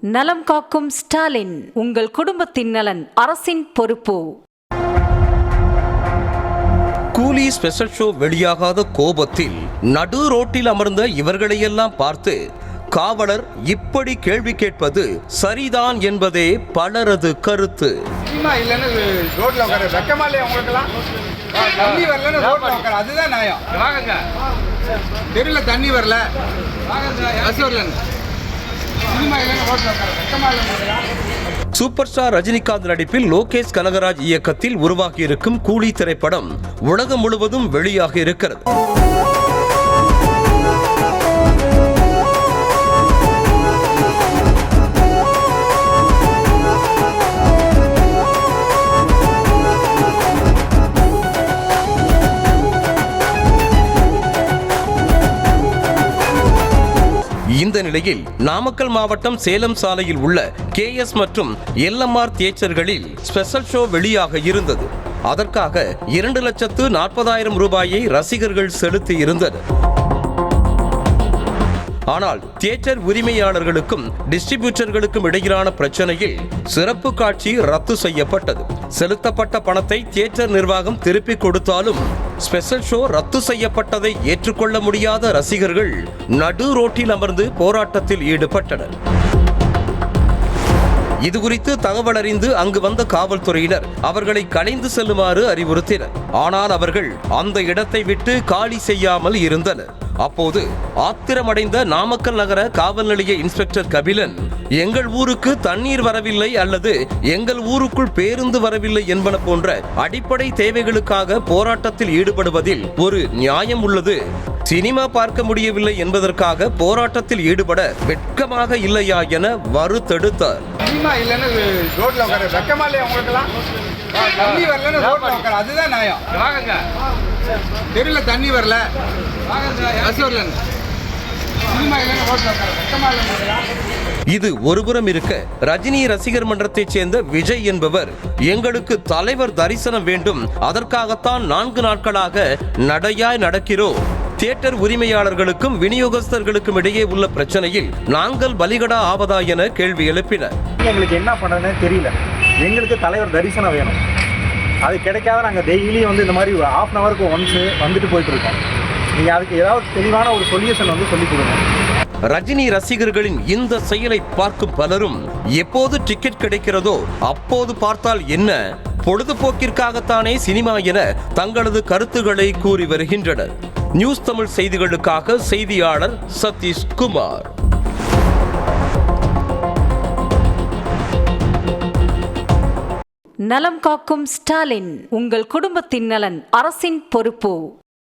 நலம் காக்கும் ஸ்டாலின், உங்கள் குடும்பத்தின் நலன் அரசின் பொறுப்பு. கூலி ஸ்பெஷல் ஷோ வெளியாகாத கோபத்தில் நடு ரோட்டில் அமர்ந்த இவர்களையெல்லாம் பார்த்து காவலர் இப்படி கேள்வி கேட்பது சரிதான் என்பதே பலரது கருத்து. தண்ணி வரல. சூப்பர் ஸ்டார் ரஜினிகாந்த் நடிப்பில் லோகேஷ் கனகராஜ் இயக்கத்தில் உருவாகியிருக்கும் கூலி திரைப்படம் உலகம் முழுவதும் வெளியாக இருக்கிறது. இந்த நிலையில் நாமக்கல் மாவட்டம் சேலம் சாலையில் உள்ள KS மற்றும் LMR தியேட்டர்களில் ஸ்பெஷல் ஷோ வெளியாக இருந்தது. அதற்காக 2,40,000 ரூபாயை ரசிகர்கள் செலுத்தி இருந்தனர். ஆனால் தியேட்டர் உரிமையாளர்களுக்கும் டிஸ்ட்ரிபியூட்டர்களுக்கும் இடையிலான பிரச்சனையில் சிறப்பு காட்சி ரத்து செய்யப்பட்டது. செலுத்தப்பட்ட பணத்தை தியேட்டர் நிர்வாகம் திருப்பிக் கொடுத்தாலும் ஸ்பெஷல் ஷோ ரத்து செய்யப்பட்டதை ஏற்றுக்கொள்ள முடியாத ரசிகர்கள் நடு ரோட்டில் அமர்ந்து போராட்டத்தில் ஈடுபட்டனர். இதுகுறித்து தகவல் அறிந்து அங்கு வந்த காவல்துறையினர் அவர்களை கலைந்து செல்லுமாறு அறிவுறுத்தினர். ஆனால் அவர்கள் அந்த இடத்தை விட்டு காலி செய்யாமல் இருந்தனர். அப்போது ஆத்திரமடைந்த நாமக்கல் நகர காவல் நிலைய இன்ஸ்பெக்டர் கபிலன், எங்கள் ஊருக்கு தண்ணீர் வரவில்லை அல்லது எங்கள் ஊருக்குள் பேருந்து வரவில்லை என்பன போன்ற அடிப்படை தேவைகளுக்காக போராட்டத்தில் ஈடுபடுவதில் ஒரு நியாயம் உள்ளது. சினிமா பார்க்க முடியவில்லை என்பதற்காக போராட்டத்தில் ஈடுபட வெட்கமாக இல்லையா என வறுத்தெடுத்தார். தண்ணி வரல. இது ஒருபுறம் இருக்க, ரஜினி ரசிகர் மன்றத்தைச் சேர்ந்த விஜய் என்பவர், எங்களுக்கு தலைவர் தரிசனம் வேண்டும், அதற்காகத்தான் 4 நாட்களாக நடையாய் நடக்கிறோம். தியேட்டர் உரிமையாளர்களுக்கும் விநியோகஸ்தர்களுக்கும் இடையே உள்ள பிரச்சனையில் நாங்கள் பலிகடா ஆவதா என கேள்வி எழுப்பினர். எங்களுக்கு என்ன பண்ணுறதுன்னு தெரியல. எங்களுக்கு தலைவர் தரிசனம் வேணும். அது கிடைக்காத நாங்கள் டெய்லியும் இந்த மாதிரி ½ அன் ஹவருக்கு ஒன்ஸு வந்துட்டு போயிட்டு இருக்கோம். நீங்கள் அதுக்கு ஏதாவது தெளிவான ஒரு சொல்யூஷன் சொல்லிக் கொடுங்க. ரஜினி ரசிகர்களின் இந்த செயலை பார்க்கும் பலரும், எப்போது டிக்கெட் கிடைக்கிறதோ அப்போது பார்த்தால் என்ன, பொழுதுபோக்கிற்காகத்தானே சினிமா என தங்களது கருத்துக்களை கூறி வருகின்றனர். நியூஸ் தமிழ் செய்திகளுக்காக செய்தியாளர் சதீஷ் குமார். நலம் காக்கும் ஸ்டாலின், உங்கள் குடும்பத்தின் நலன் அரசின் பொறுப்பு.